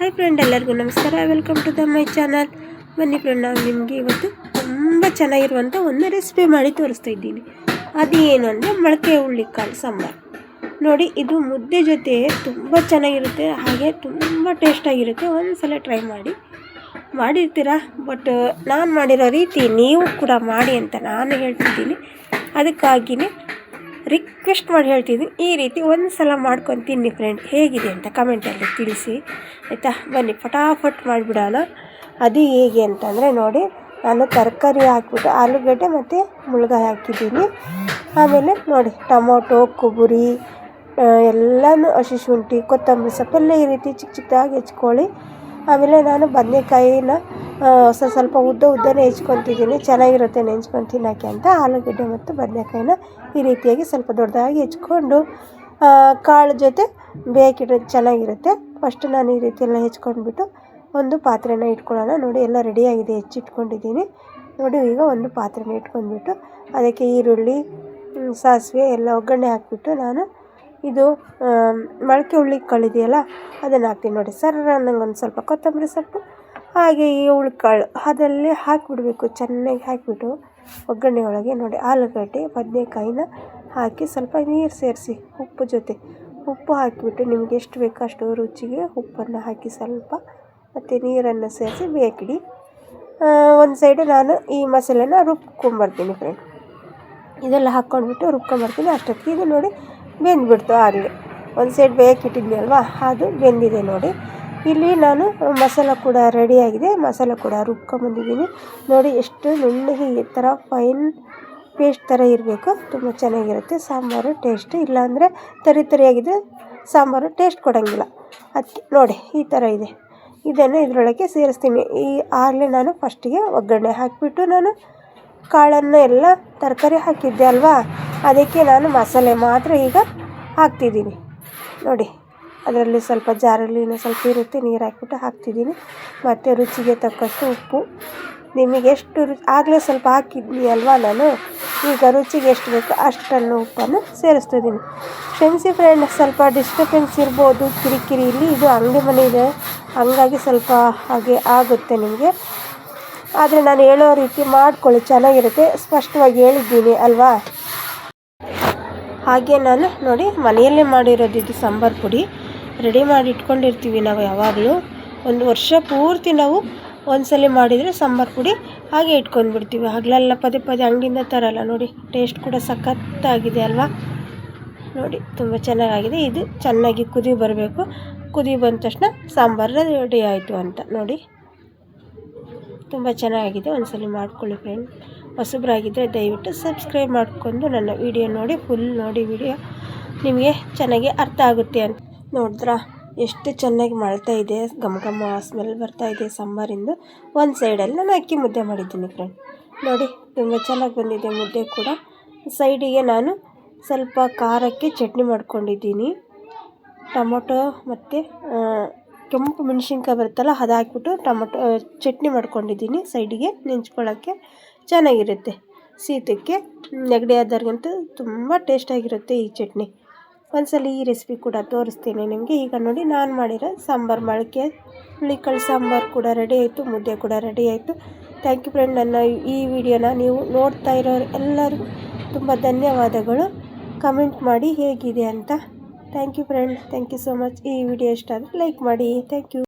Hi friend, ಎಲ್ಲರಿಗೂ ನಮಸ್ಕಾರ. Welcome to the my channel. ಬನ್ನಿ ಫ್ರೆಂಡ್, ನಾವು ನಿಮಗೆ ಇವತ್ತು ತುಂಬ ಚೆನ್ನಾಗಿರುವಂಥ ಒಂದು ರೆಸಿಪಿ ಮಾಡಿ ತೋರಿಸ್ತಾ ಇದ್ದೀನಿ. ಅದು ಏನು ಅಂದರೆ ಮೊಳಕೆ ಹುರುಳಿಕಾಳು ಸಾಂಬಾರು. ನೋಡಿ, ಇದು ಮುದ್ದೆ ಜೊತೆ ತುಂಬ ಚೆನ್ನಾಗಿರುತ್ತೆ, ಹಾಗೆ ತುಂಬ ಟೇಸ್ಟಾಗಿರುತ್ತೆ. ಒಂದು ಸಲ ಟ್ರೈ ಮಾಡಿರ್ತೀರಾ, ಬಟ್ ನಾನು ಮಾಡಿರೋ ರೀತಿ ನೀವು ಕೂಡ ಮಾಡಿ ಅಂತ ನಾನು ಹೇಳ್ತಿದ್ದೀನಿ. ಅದಕ್ಕಾಗಿಯೇ ರಿಕ್ವೆಸ್ಟ್ ಮಾಡಿ ಹೇಳ್ತಿದ್ದೀನಿ, ಈ ರೀತಿ ಒಂದು ಸಲ ಮಾಡ್ಕೊಂಡು ತಿನ್ನಿ ಫ್ರೆಂಡ್. ಹೇಗಿದೆ ಅಂತ ಕಮೆಂಟಲ್ಲಿ ತಿಳಿಸಿ, ಆಯಿತಾ? ಬನ್ನಿ ಫಟಾಫಟ್ ಮಾಡಿಬಿಡೋಣ. ಅದು ಹೇಗೆ ಅಂತಂದರೆ ನೋಡಿ, ನಾನು ತರಕಾರಿ ಹಾಕ್ಬಿಟ್ಟು ಆಲೂಗಡ್ಡೆ ಮತ್ತು ಮುಳ್ಗಾಯಿ ಹಾಕಿದ್ದೀನಿ. ಆಮೇಲೆ ನೋಡಿ, ಟೊಮೊಟೊ, ಕೊಬ್ಬರಿ ಎಲ್ಲನೂ, ಹಸಿ ಶುಂಠಿ, ಕೊತ್ತಂಬರಿ ಸೊಪ್ಪೆಲ್ಲ ಈ ರೀತಿ ಚಿಕ್ಕ ಚಿಕ್ಕದಾಗಿ ಹೆಚ್ಕೊಳ್ಳಿ. ಆಮೇಲೆ ನಾನು ಬದನೆಕಾಯಿನ ಸ್ವಲ್ಪ ಉದ್ದನೇ ಹೆಚ್ಕೊತಿದ್ದೀನಿ, ಚೆನ್ನಾಗಿರುತ್ತೆ ನೆಂಚ್ಕೊಂಡು ತಿನ್ನೋಕ್ಕೆ ಅಂತ. ಆಲೂಗಡ್ಡೆ ಮತ್ತು ಬದನೆಕಾಯಿನ ಈ ರೀತಿಯಾಗಿ ಸ್ವಲ್ಪ ದೊಡ್ಡದಾಗಿ ಹೆಚ್ಕೊಂಡು ಕಾಳು ಜೊತೆ ಬೇಕಿಡೋದು ಚೆನ್ನಾಗಿರುತ್ತೆ. ಫಸ್ಟ್ ನಾನು ಈ ರೀತಿ ಎಲ್ಲ ಹೆಚ್ಕೊಂಡ್ಬಿಟ್ಟು ಒಂದು ಪಾತ್ರೆನ ಇಟ್ಕೊಳ್ಳೋಣ. ನೋಡಿ, ಎಲ್ಲ ರೆಡಿಯಾಗಿದೆ, ಹೆಚ್ಚಿಟ್ಕೊಂಡಿದ್ದೀನಿ. ನೋಡಿ, ಈಗ ಒಂದು ಪಾತ್ರೆನ ಇಟ್ಕೊಂಡ್ಬಿಟ್ಟು ಅದಕ್ಕೆ ಈರುಳ್ಳಿ, ಸಾಸಿವೆ ಎಲ್ಲ ಒಗ್ಗರಣೆ ಹಾಕಿಬಿಟ್ಟು ನಾನು ಇದು ಮೊಳಕೆ ಹುರುಳಿಕಾಳು ಇದೆಯಲ್ಲ ಅದನ್ನು ಹಾಕ್ತೀನಿ. ನೋಡಿ, ನಂಗೆ ಒಂದು ಸ್ವಲ್ಪ ಕೊತ್ತಂಬರಿ ಸೊಪ್ಪು ಹಾಗೆ ಈ ಹುರುಳಿಕಾಳು ಅದರಲ್ಲಿ ಹಾಕಿಬಿಡ್ಬೇಕು. ಚೆನ್ನಾಗಿ ಹಾಕಿಬಿಟ್ಟು ಒಗ್ಗರಣೆ ಒಳಗೆ ನೋಡಿ ಆಲೂಗಡ್ಡೆ ಬದನೆಕಾಯಿನ ಹಾಕಿ ಸ್ವಲ್ಪ ನೀರು ಸೇರಿಸಿ ಉಪ್ಪು ಹಾಕಿಬಿಟ್ಟು ನಿಮಗೆ ಎಷ್ಟು ಬೇಕೋ ಅಷ್ಟು ರುಚಿಗೆ ಉಪ್ಪನ್ನು ಹಾಕಿ ಸ್ವಲ್ಪ ಮತ್ತು ನೀರನ್ನು ಸೇರಿಸಿ ಬೇಕಿಡಿ. ಒಂದು ಸೈಡು ನಾನು ಈ ಮಸಾಲೆನ ರುಬ್ಕೊಂಬರ್ತೀನಿ ಫ್ರೆಂಡ್. ಇದೆಲ್ಲ ಹಾಕ್ಕೊಂಡ್ಬಿಟ್ಟು ರುಬ್ಕೊಂಬರ್ತೀನಿ. ಅಷ್ಟೊತ್ತಿಗೆ ಇದು ನೋಡಿ ಬೆಂದ್ಬಿಡ್ತು. ಆಗಲಿ ಒಂದು ಸೈಡ್ ಬೇಕಿಟ್ಟಿದ್ವಿ ಅಲ್ವಾ, ಅದು ಬೆಂದಿದೆ. ನೋಡಿ, ಇಲ್ಲಿ ನಾನು ಮಸಾಲ ಕೂಡ ರೆಡಿಯಾಗಿದೆ, ಮಸಾಲ ಕೂಡ ರುಬ್ಕೊಂಬಂದಿದ್ದೀನಿ. ನೋಡಿ, ಎಷ್ಟು ನುಣ್ಣಗೆ ಈ ಥರ ಫೈನ್ ಪೇಸ್ಟ್ ಥರ ಇರಬೇಕು, ತುಂಬ ಚೆನ್ನಾಗಿರುತ್ತೆ ಸಾಂಬಾರು ಟೇಸ್ಟ್. ಇಲ್ಲಾಂದರೆ ತರಿಯಾಗಿದೆ ಸಾಂಬಾರು ಟೇಸ್ಟ್ ಕೊಡೋಂಗಿಲ್ಲ. ಅದಕ್ಕೆ ನೋಡಿ ಈ ಥರ ಇದೆ. ಇದನ್ನು ಇದರೊಳಗೆ ಸೇರಿಸ್ತೀನಿ. ಆಗಲೇ ನಾನು ಫಸ್ಟಿಗೆ ಒಗ್ಗರಣೆ ಹಾಕಿಬಿಟ್ಟು ನಾನು ಕಾಳನ್ನು ಎಲ್ಲ ತರಕಾರಿ ಹಾಕಿದ್ದೆ ಅಲ್ವಾ, ಅದಕ್ಕೆ ನಾನು ಮಸಾಲೆ ಮಾತ್ರ ಈಗ ಹಾಕ್ತಿದ್ದೀನಿ. ನೋಡಿ, ಅದರಲ್ಲಿ ಸ್ವಲ್ಪ ಜಾರಲ್ಲಿ ಸ್ವಲ್ಪ ಇರುತ್ತೆ, ನೀರು ಹಾಕಿಬಿಟ್ಟು ಹಾಕ್ತಿದ್ದೀನಿ. ಮತ್ತು ರುಚಿಗೆ ತಕ್ಕಷ್ಟು ಉಪ್ಪು, ನಿಮಗೆ ಎಷ್ಟು ಆಗಲೇ ಸ್ವಲ್ಪ ಹಾಕಿದ್ನಿ ಅಲ್ವಾ ನಾನು, ಈಗ ರುಚಿಗೆ ಎಷ್ಟು ಬೇಕೋ ಅಷ್ಟನ್ನು ಉಪ್ಪನ್ನು ಸೇರಿಸ್ತಿದ್ದೀನಿ. ಕ್ಷಮಿಸಿ ಫ್ರೆಂಡ್, ಸ್ವಲ್ಪ ಡಿಸ್ಟರ್ಬೆನ್ಸ್ ಇರ್ಬೋದು, ಕಿರಿಕಿರಿ. ಇಲ್ಲಿ ಇದು ಅಂಗಡಿ ಮನೆ ಇದೆ, ಹಂಗಾಗಿ ಸ್ವಲ್ಪ ಹಾಗೆ ಆಗುತ್ತೆ ನಿಮಗೆ. ಆದರೆ ನಾನು ಹೇಳೋ ರೀತಿ ಮಾಡ್ಕೊಳ್ಳಿ, ಚೆನ್ನಾಗಿರುತ್ತೆ. ಸ್ಪಷ್ಟವಾಗಿ ಹೇಳಿದ್ದೀನಿ ಅಲ್ವಾ. ಹಾಗೆ ನಾನು ನೋಡಿ ಮನೆಯಲ್ಲೇ ಮಾಡಿರೋದು ಇದು ಸಾಂಬಾರು ಪುಡಿ ರೆಡಿ ಮಾಡಿ ಇಟ್ಕೊಂಡಿರ್ತೀವಿ ನಾವು. ಯಾವಾಗಲೂ ಒಂದು ವರ್ಷ ಪೂರ್ತಿ ನಾವು ಒಂದ್ಸಲ ಮಾಡಿದರೆ ಸಾಂಬಾರು ಪುಡಿ ಹಾಗೆ ಇಟ್ಕೊಂಡ್ಬಿಡ್ತೀವಿ. ಹಗಲೆಲ್ಲ ಪದೇ ಅಂಗಡಿಯಿಂದ ತರಲ್ಲ. ನೋಡಿ, ಟೇಸ್ಟ್ ಕೂಡ ಸಖತ್ತಾಗಿದೆ ಅಲ್ವಾ. ನೋಡಿ, ತುಂಬ ಚೆನ್ನಾಗಿದೆ. ಇದು ಚೆನ್ನಾಗಿ ಕುದಿ ಬರಬೇಕು. ಕುದಿ ಬಂದ ತಕ್ಷಣ ಸಾಂಬಾರು ರೆಡಿ ಆಯಿತು ಅಂತ. ನೋಡಿ, ತುಂಬ ಚೆನ್ನಾಗಿದೆ. ಒಂದ್ಸಲ ಮಾಡ್ಕೊಳ್ಳಿ ಫ್ರೆಂಡ್. ಹೊಸಬ್ರಾಗಿದ್ದರೆ ದಯವಿಟ್ಟು ಸಬ್ಸ್ಕ್ರೈಬ್ ಮಾಡಿಕೊಂಡು ನನ್ನ ವಿಡಿಯೋ ನೋಡಿ, ಫುಲ್ ನೋಡಿ. ವಿಡಿಯೋ ನಿಮಗೆ ಚೆನ್ನಾಗಿ ಅರ್ಥ ಆಗುತ್ತೆ ಅಂತ. ನೋಡಿದ್ರಾ ಎಷ್ಟು ಚೆನ್ನಾಗಿ ಮಾಡ್ತಾ ಇದೆ, ಘಮ ಸ್ಮೆಲ್ ಬರ್ತಾ ಇದೆ ಸಾಂಬಾರಿಂದು. ಒಂದು ಸೈಡಲ್ಲಿ ನಾನು ಅಕ್ಕಿ ಮುದ್ದೆ ಮಾಡಿದ್ದೀನಿ ಫ್ರೆಂಡ್. ನೋಡಿ, ತುಂಬ ಚೆನ್ನಾಗಿ ಬಂದಿದೆ ಮುದ್ದೆ ಕೂಡ. ಸೈಡಿಗೆ ನಾನು ಸ್ವಲ್ಪ ಖಾರಕ್ಕೆ ಚಟ್ನಿ ಮಾಡ್ಕೊಂಡಿದ್ದೀನಿ. ಟೊಮೊಟೊ ಮತ್ತು ಕೆಂಪು ಮೆಣಸಿನ್ಕಾಯಿ ಬರುತ್ತಲ್ಲ, ಅದು ಹಾಕ್ಬಿಟ್ಟು ಚಟ್ನಿ ಮಾಡ್ಕೊಂಡಿದ್ದೀನಿ ಸೈಡಿಗೆ ನೆಂಚ್ಕೊಳ್ಳೋಕ್ಕೆ. ಚೆನ್ನಾಗಿರುತ್ತೆ, ಶೀತಕ್ಕೆ ನೆಗಡಿ ಆದವ್ರಿಗಂತೂ ತುಂಬ ಟೇಸ್ಟಾಗಿರುತ್ತೆ ಈ ಚಟ್ನಿ. ಒಂದ್ಸಲ ಈ ರೆಸಿಪಿ ಕೂಡ ತೋರಿಸ್ತೀನಿ ನಿಮಗೆ. ಈಗ ನೋಡಿ, ನಾನು ಮಾಡಿರೋ ಸಾಂಬಾರು ಮೊಳಕೆ ಹುರುಳಿಕಾಳು ಸಾಂಬಾರು ಕೂಡ ರೆಡಿ ಆಯಿತು, ಮುದ್ದೆ ಕೂಡ ರೆಡಿ ಆಯಿತು. Thank you friend. ನನ್ನ ಈ ವಿಡಿಯೋನ ನೀವು ನೋಡ್ತಾ ಇರೋರು ಎಲ್ಲರಿಗೂ ತುಂಬ ಧನ್ಯವಾದಗಳು. ಕಮೆಂಟ್ ಮಾಡಿ ಹೇಗಿದೆ ಅಂತ. Thank you friend, thank you so much. ಈ ವಿಡಿಯೋ ಇಷ್ಟ ಆದರೆ ಲೈಕ್ ಮಾಡಿ. Thank you.